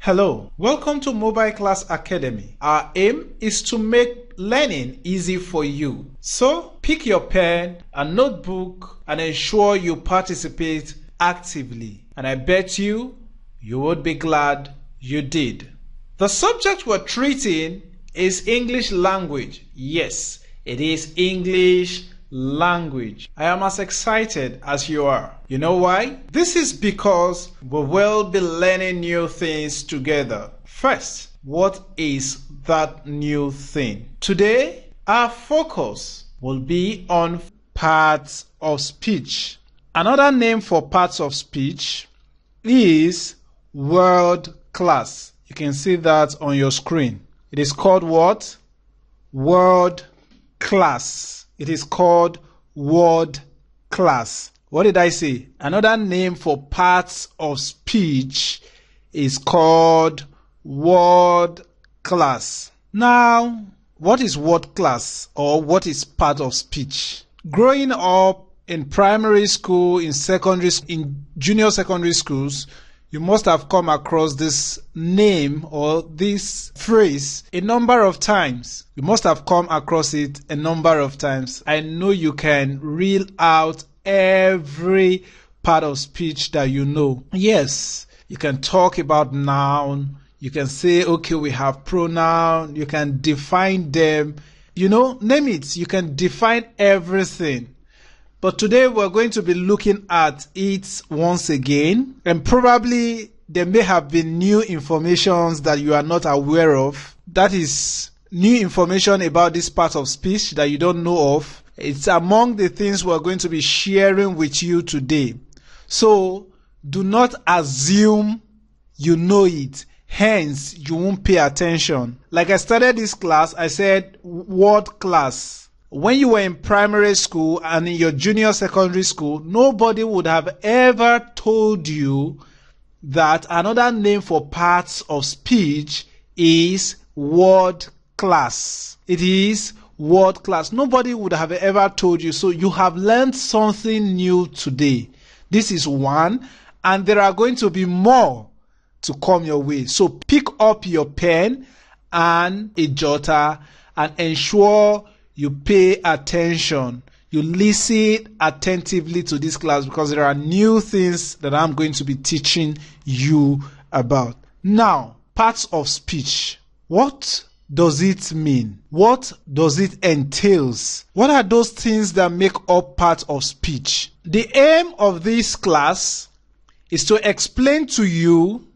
Hello, welcome to Mobile Class Academy. Our aim is to make learning easy for you. So pick your pen and notebook and ensure you participate actively. And I bet you would be glad you did. The subject we're treating is English language. Yes, it is English language. I am as excited as you are. You know why? This is because we will be learning new things together. First, what is that new thing? Today, our focus will be on parts of speech. Another name for parts of speech is word class. You can see that on your screen. It is called what? Word class. It is called word class. What did I say? Another name for parts of speech is called word class. Now, what is word class or what is part of speech? Growing up in primary school, in junior secondary schools, you must have come across this name or this phrase a number of times. You must have come across it a number of times. I know you can reel out every part of speech that you know. Yes, you can talk about noun. You can say, okay, we have pronoun. You can define them. Name it. You can define everything. But today we're going to be looking at it once again, and probably there may have been new information that you are not aware of. That is new information about this part of speech that you don't know of. It's among the things we're going to be sharing with you today. So do not assume you know it. Hence, you won't pay attention. Like I started this class, I said word class. When you were in primary school and in your junior secondary school, nobody would have ever told you that another name for parts of speech is word class. It is word class. Nobody would have ever told you. So you have learned something new today. This is one, and there are going to be more to come your way. So pick up your pen and a jotter and ensure you pay attention. You listen attentively to this class because there are new things that I'm going to be teaching you about. Now, parts of speech. What does it mean? What does it entails? What are those things that make up part of speech? The aim of this class is to explain to you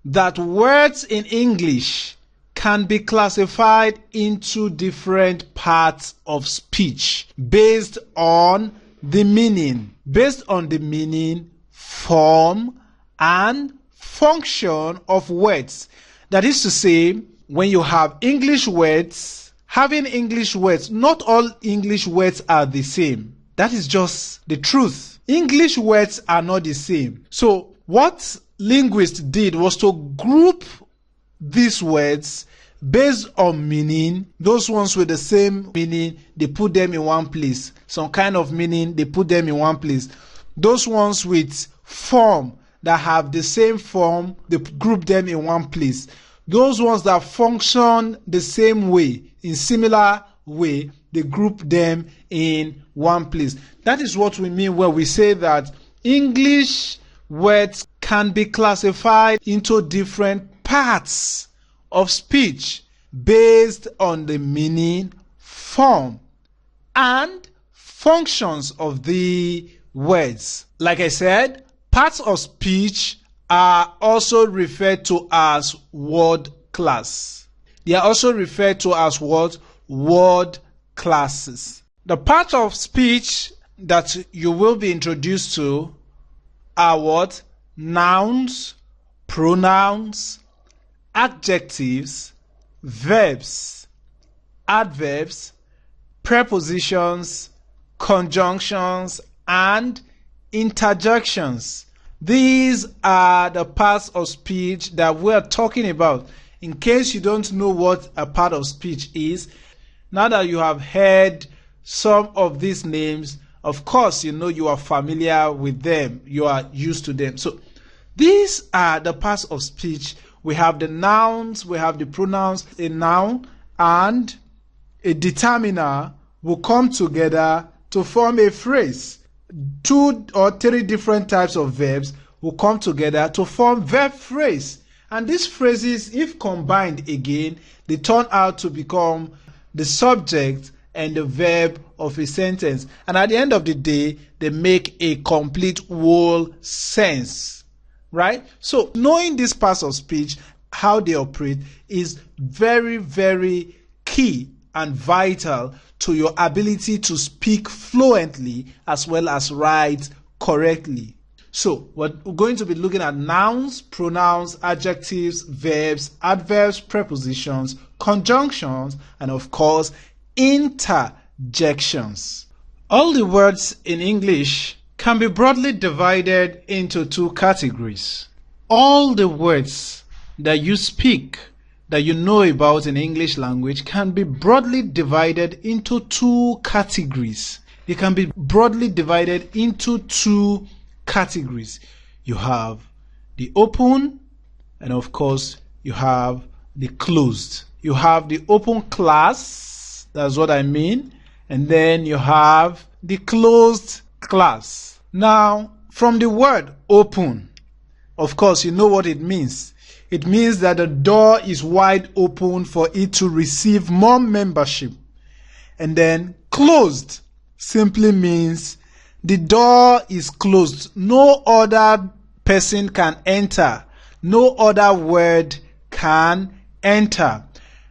that words in English can be classified into different parts of speech based on the meaning. Based on the meaning, form, and function of words. That is to say, when you have English words, having English words, not all English words are the same. That is just the truth. English words are not the same. So what linguists did was to group these words based on meaning. Those ones with the same meaning, they put them in one place. Some kind of meaning, they put them in one place. Those ones with form that have the same form, they group them in one place. Those ones that function the same way, in similar way, they group them in one place. That is what we mean when we say that English words can be classified into different parts of speech based on the meaning, form, and functions of the words. Like I said, parts of speech are also referred to as word class. They are also referred to as what? Word classes. The parts of speech that you will be introduced to are what? Nouns, pronouns, adjectives, verbs, adverbs, prepositions, conjunctions, and interjections. These are the parts of speech that we're talking about. In case you don't know what a part of speech is, now that you have heard some of these names, of course, you are familiar with them. You are used to them. So these are the parts of speech We have the nouns, we have the pronouns. A noun and a determiner will come together to form a phrase. 2 or 3 different types of verbs will come together to form verb phrase. And these phrases, if combined again, they turn out to become the subject and the verb of a sentence. And at the end of the day, they make a complete whole sense. Right? So knowing these parts of speech, how they operate, is very, very key and vital to your ability to speak fluently as well as write correctly. So we're going to be looking at nouns, pronouns, adjectives, verbs, adverbs, prepositions, conjunctions, and of course, interjections. All the words in English can be broadly divided into 2 categories. All the words that you speak, that you know about in English language, can be broadly divided into 2 categories. They can be broadly divided into 2 categories. You have the open, and of course you have the closed. You have the open class, that's what I mean, and then you have the closed class. Now, from the word open, of course you know what it means. It means that the door is wide open for it to receive more membership. And then closed simply means the door is closed. No other person can enter. No other word can enter.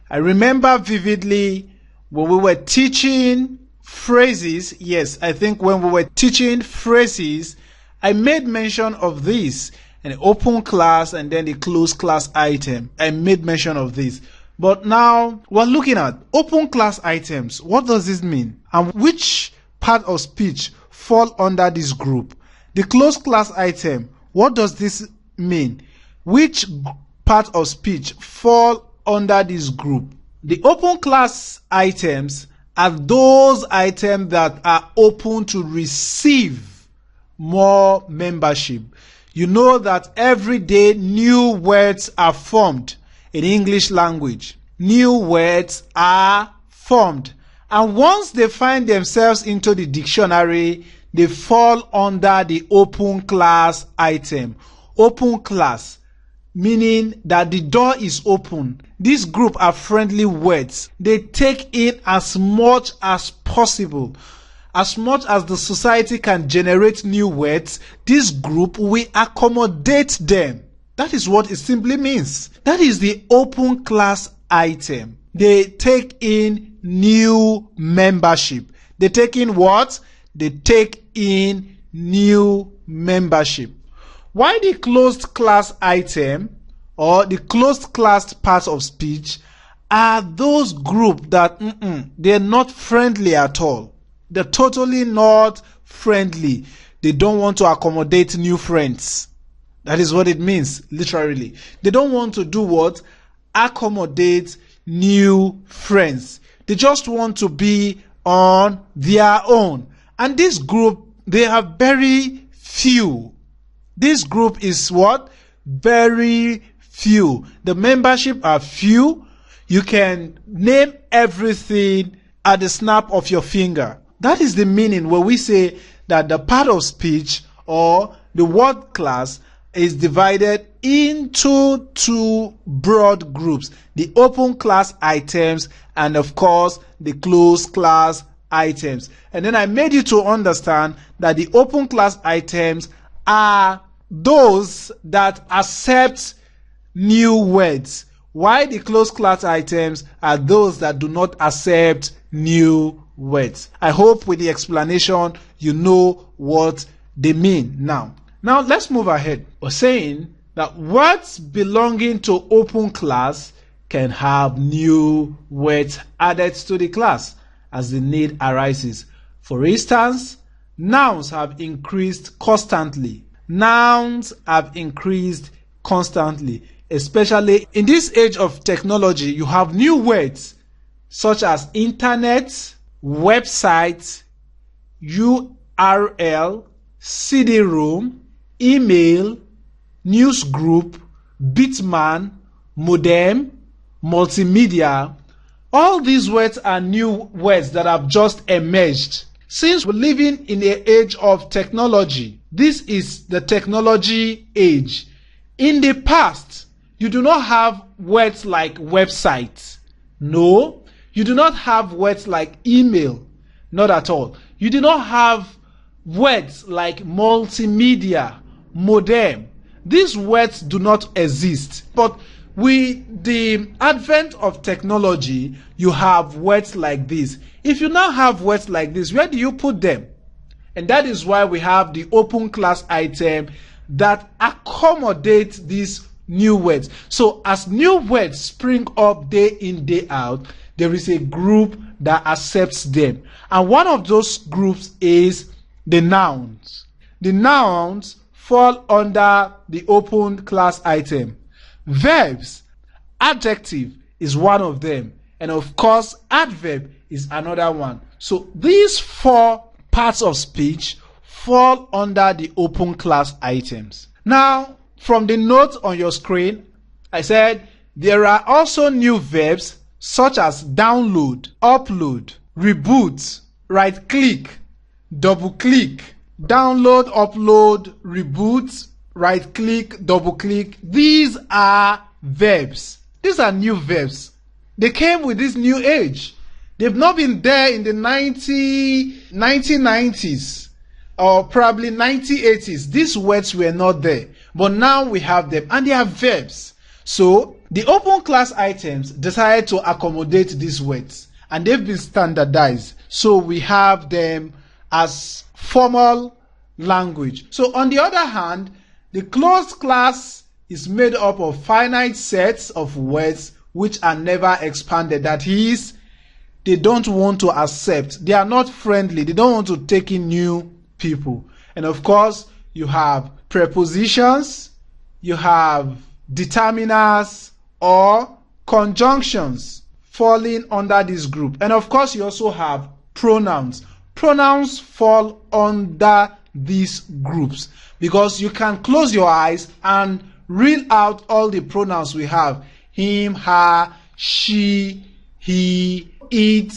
I remember vividly when we were teaching phrases. Yes, I think when we were teaching phrases, I made mention of this. An open class and then the closed class item. I made mention of this. But now we're looking at open class items. What does this mean? And which part of speech fall under this group? The closed class item, what does this mean? Which part of speech fall under this group? The open class items are those items that are open to receive more membership. You know that every day new words are formed in English language. New words are formed. And once they find themselves into the dictionary, they fall under the open class item. Open class, meaning that the door is open. This group are friendly words. They take in as much as possible. As much as the society can generate new words, this group will accommodate them. That is what it simply means. That is the open class item. They take in new membership. They take in what? They take in new membership. Why the closed class item or the closed class part of speech are those groups that they're not friendly at all. They're totally not friendly. They don't want to accommodate new friends. That is what it means, literally. They don't want to do what? Accommodate new friends. They just want to be on their own. And this group, they are very few. This group is what? Very few. The membership are few. You can name everything at the snap of your finger. That is the meaning when we say that the part of speech or the word class is divided into 2 broad groups. The open class items and of course the closed class items. And then I made you to understand that the open class items are those that accept new words, while the closed class items are those that do not accept new words. I hope with the explanation you know what they mean now. Now let's move ahead. We're saying that words belonging to open class can have new words added to the class as the need arises. For instance, nouns have increased constantly. Nouns have increased constantly. Especially in this age of technology, you have new words such as internet, website, URL, CD-ROM, email, news group, Bitman, modem, multimedia. All these words are new words that have just emerged. Since we're living in an age of technology, this is the technology age. In the past, you do not have words like website. No, you do not have words like email. Not at all. You do not have words like multimedia, modem. These words do not exist. But with the advent of technology, you have words like this. If you now have words like this, where do you put them? And that is why we have the open class item that accommodates these new words. So as new words spring up day in, day out, there is a group that accepts them. And one of those groups is the nouns. The nouns fall under the open class item. Verbs, adjective is one of them. And of course, adverb is another one. So these four parts of speech fall under the open class items. Now, from the note on your screen, I said there are also new verbs such as download, upload, reboot, right click, double click. Download, upload, reboot, right click, double click. These are verbs. These are new verbs. They came with this new age. They've not been there in the 1990s or probably 1980s. These words were not there. But now we have them and they are verbs. So the open class items decided to accommodate these words and they've been standardized. So we have them as formal language. So on the other hand, the closed class is made up of finite sets of words which are never expanded. That is, they don't want to accept. They are not friendly. They don't want to take in new people. And of course, you have prepositions, you have determiners or conjunctions falling under this group. And of course, you also have pronouns. Pronouns fall under these groups because you can close your eyes and read out all the pronouns we have. Him, her, she, he, it.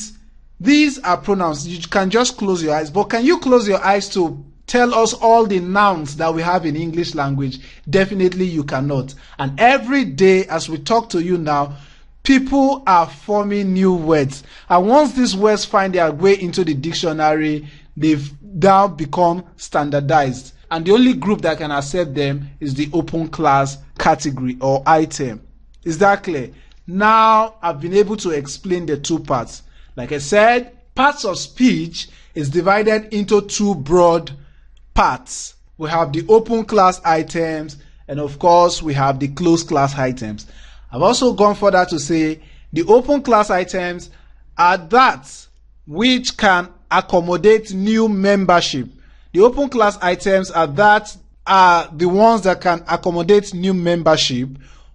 These are pronouns. You can just close your eyes. But can you close your eyes to tell us all the nouns that we have in English language? Definitely you cannot. And every day as we talk to you now, people are forming new words. And once these words find their way into the dictionary, they've now become standardized. And the only group that can accept them is the open class category or item. Is that clear? Now I've been able to explain the two parts. Like I said, parts of speech is divided into two broad parts. We have the open class items and of course we have the closed class items. I've also gone further to say the open class items are that which can accommodate new membership. The open class items are the ones that can accommodate new membership,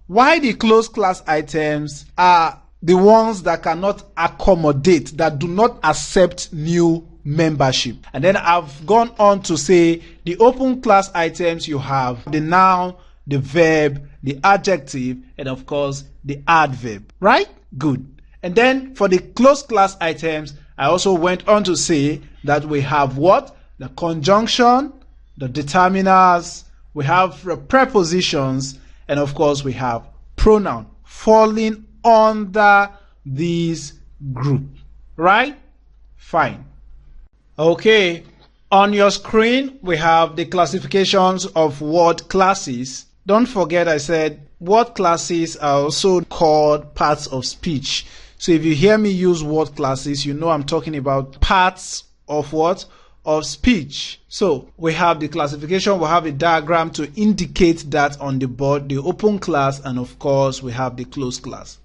while the closed class items are the ones that cannot accommodate, that do not accept new membership. And then I've gone on to say the open class items, you have the noun, the verb, the adjective, and of course the adverb. Right? Good. And then for the closed class items, I also went on to say that we have what? The conjunction, the determiners, we have prepositions, and of course we have pronoun falling under this group. Right? Fine. Okay. On your screen, we have the classifications of word classes. Don't forget I said word classes are also called parts of speech. So if you hear me use word classes, you know I'm talking about parts of what? Of speech. So we have the classification, we have a diagram to indicate that on the board, the open class, and of course we have the closed class.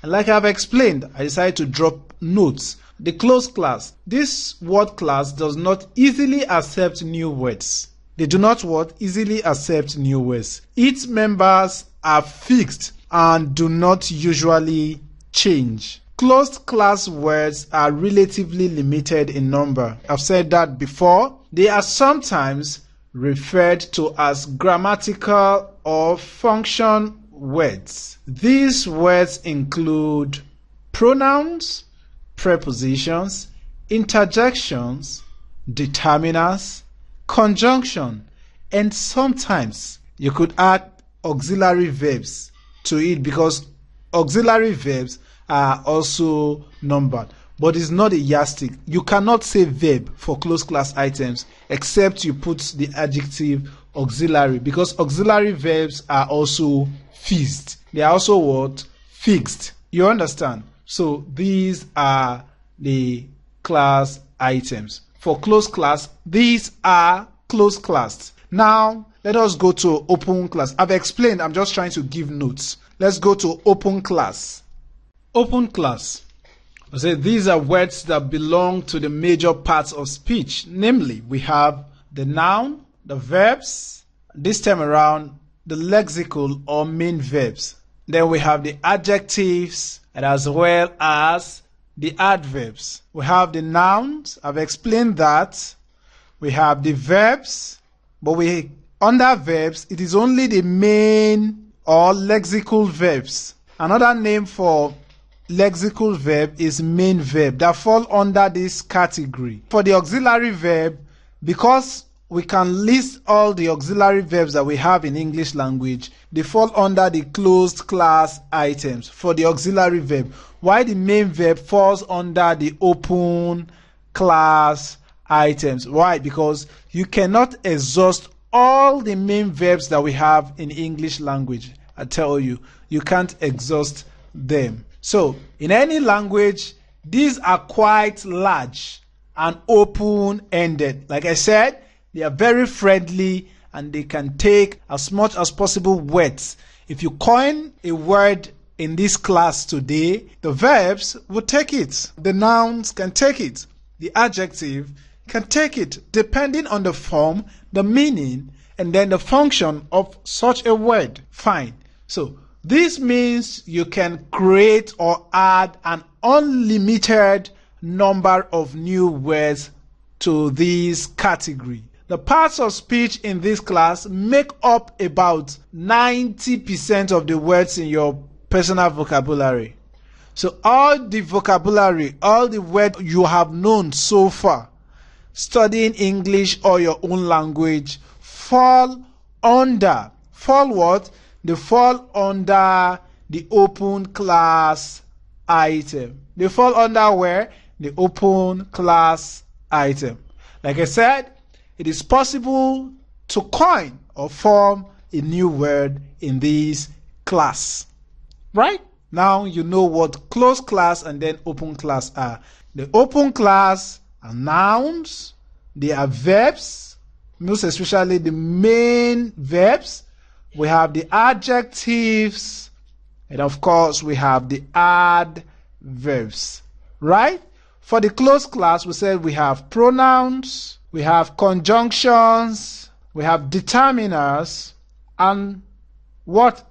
And like I've explained, I decided to drop notes. The closed class, this word class does not easily accept new words. They do not what? Easily accept new words. Its members are fixed and do not usually change. Closed class words are relatively limited in number. I've said that before. They are sometimes referred to as grammatical or function words. These words include pronouns, prepositions, interjections, determiners, conjunction, and sometimes you could add auxiliary verbs to it because auxiliary verbs are also numbered. But it's not a yardstick. You cannot say verb for closed class items except you put the adjective auxiliary, because auxiliary verbs are also fixed. They are also what? Fixed. You understand? So these are the class items. For closed class, these are closed class. Now, let us go to open class. I've explained, I'm just trying to give notes. Let's go to open class. Open class. I say these are words that belong to the major parts of speech. Namely, we have the noun, the verbs, this time around, the lexical or main verbs. Then we have the adjectives and as well as the adverbs. We have the nouns, I've explained that. We have the verbs, but under verbs, it is only the main or lexical verbs. Another name for lexical verb is main verb that fall under this category. For the auxiliary verb, because we can list all the auxiliary verbs that we have in English language, they fall under the closed class items for the auxiliary verb, while the main verb falls under the open class items. Why? Because you cannot exhaust all the main verbs that we have in English language. I tell you, you can't exhaust them. So, in any language, these are quite large and open-ended. Like I said, they are very friendly and they can take as much as possible words. If you coin a word in this class today, the verbs will take it. The nouns can take it. The adjective can take it, depending on the form, the meaning, and then the function of such a word. Fine. So, this means you can create or add an unlimited number of new words to this category. The parts of speech in this class make up about 90% of the words in your personal vocabulary. So all the vocabulary, all the words you have known so far, studying English or your own language, fall what? They fall under the open class item. They fall under where? The open class item. Like I said, it is possible to coin or form a new word in this class. Right? Now you know what closed class and then open class are. The open class are nouns, they are verbs, most especially the main verbs. We have the adjectives, and of course we have the adverbs, right? For the closed class, we said we have pronouns, we have conjunctions, we have determiners, and what?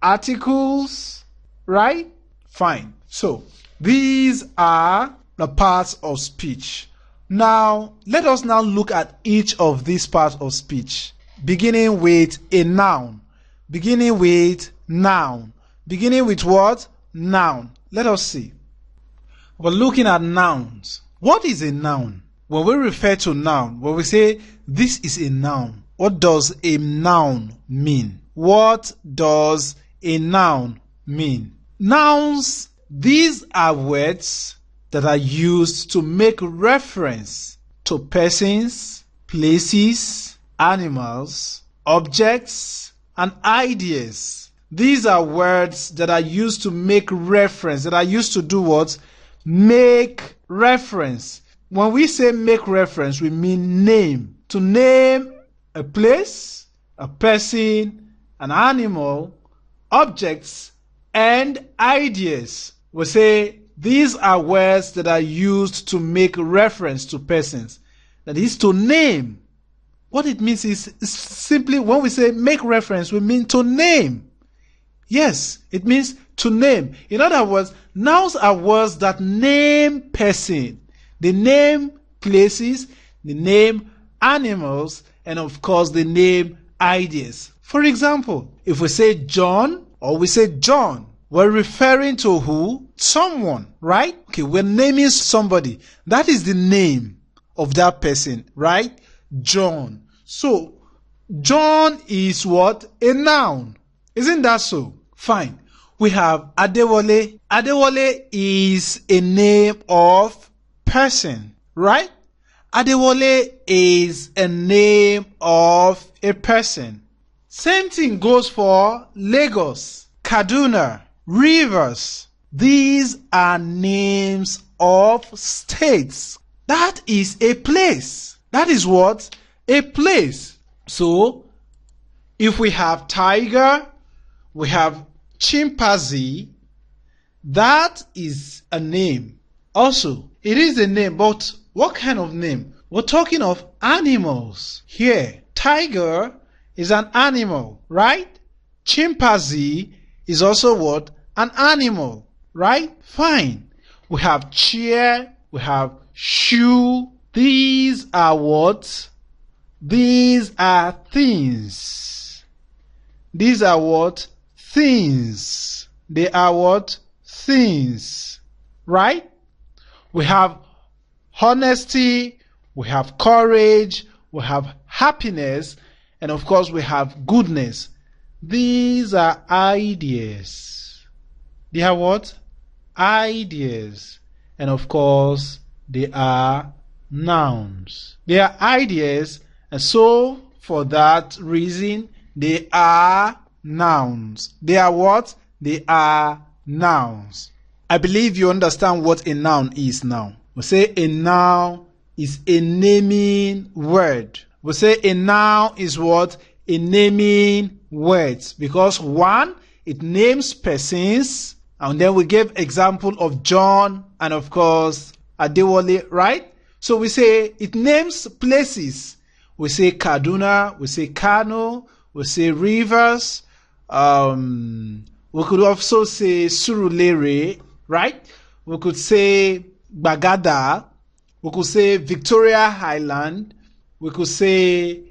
Articles, right? Fine. So, these are the parts of speech. Now, let us now look at each of these parts of speech. Beginning with a noun. Beginning with noun. Beginning with what? Noun. Let us see. We're looking at nouns. What is a noun? When we refer to noun, when we say this is a noun, what does a noun mean? What does a noun mean? Nouns, these are words that are used to make reference to persons, places, animals, objects, and ideas. These are words that are used to make reference, that are used to do what? Make reference. When we say make reference, we mean name. To name a place, a person, an animal, objects, and ideas. We say these are words that are used to make reference to persons. That is to name. What it means is simply when we say make reference, we mean to name. Yes, it means to name. In other words, nouns are words that name person. They name places, they name animals, and of course they name ideas. For example, if we say John or we say John, we're referring to who? Someone, right? Okay, we're naming somebody. That is the name of that person, right? John. So, John is what? A noun. Isn't that so? Fine. We have Adewale. Adewale is a name of person, right? Adewale is a name of a person. Same thing goes for Lagos, Kaduna, Rivers. These are names of states. That is a place. That is what? A place. So, if we have tiger, we have chimpanzee, that is a name. Also, it is a name, but what kind of name? We're talking of animals here. Tiger is an animal, right? Chimpanzee is also what? An animal, right? Fine. We have chair, we have shoe. These are what? These are things. These are what? Things. They are what? Things. Right? We have honesty, we have courage, we have happiness, and of course we have goodness. These are ideas. They are what? Ideas. And of course, they are nouns. They are ideas, and so for that reason, they are nouns. They are what? They are nouns. I believe you understand what a noun is now. We say a noun is a naming word. We say a noun is what? A naming words. Because one, it names persons, and then we gave example of John and of course Adewale, right? So we say it names places. We say Kaduna, we say Kano, we say Rivers. We could also say Surulere, right? We could say Bagada. We could say Victoria Island. We could say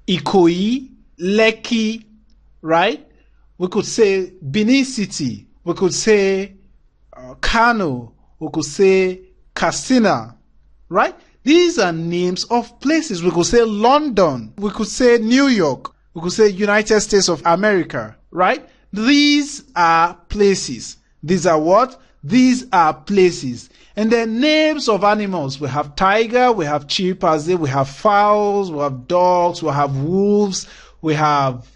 Ikoyi, Lekki, right? We could say Benin City. We could say Kano. We could say Katsina, right? These are names of places. We could say London. We could say New York. We could say United States of America, right? These are places. These are what? These are places. And then names of animals. We have tiger, we have chimpanzee, we have fowls, we have dogs, we have wolves, we have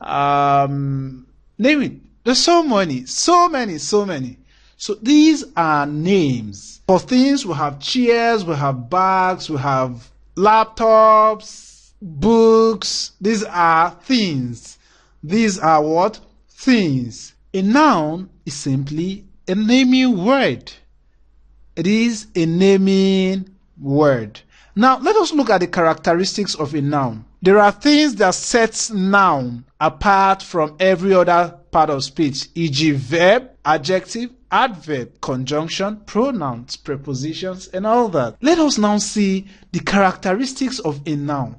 name it. There's so many. So these are names. For things, we have chairs, we have bags, we have laptops, books. These are things. These are what? Things. A noun is simply a naming word. It is a naming word. Now, let us look at the characteristics of a noun. There are things that sets noun apart from every other part of speech, e.g. verb, adjective, adverb, conjunction, pronouns, prepositions, and all that. Let us now see the characteristics of a noun.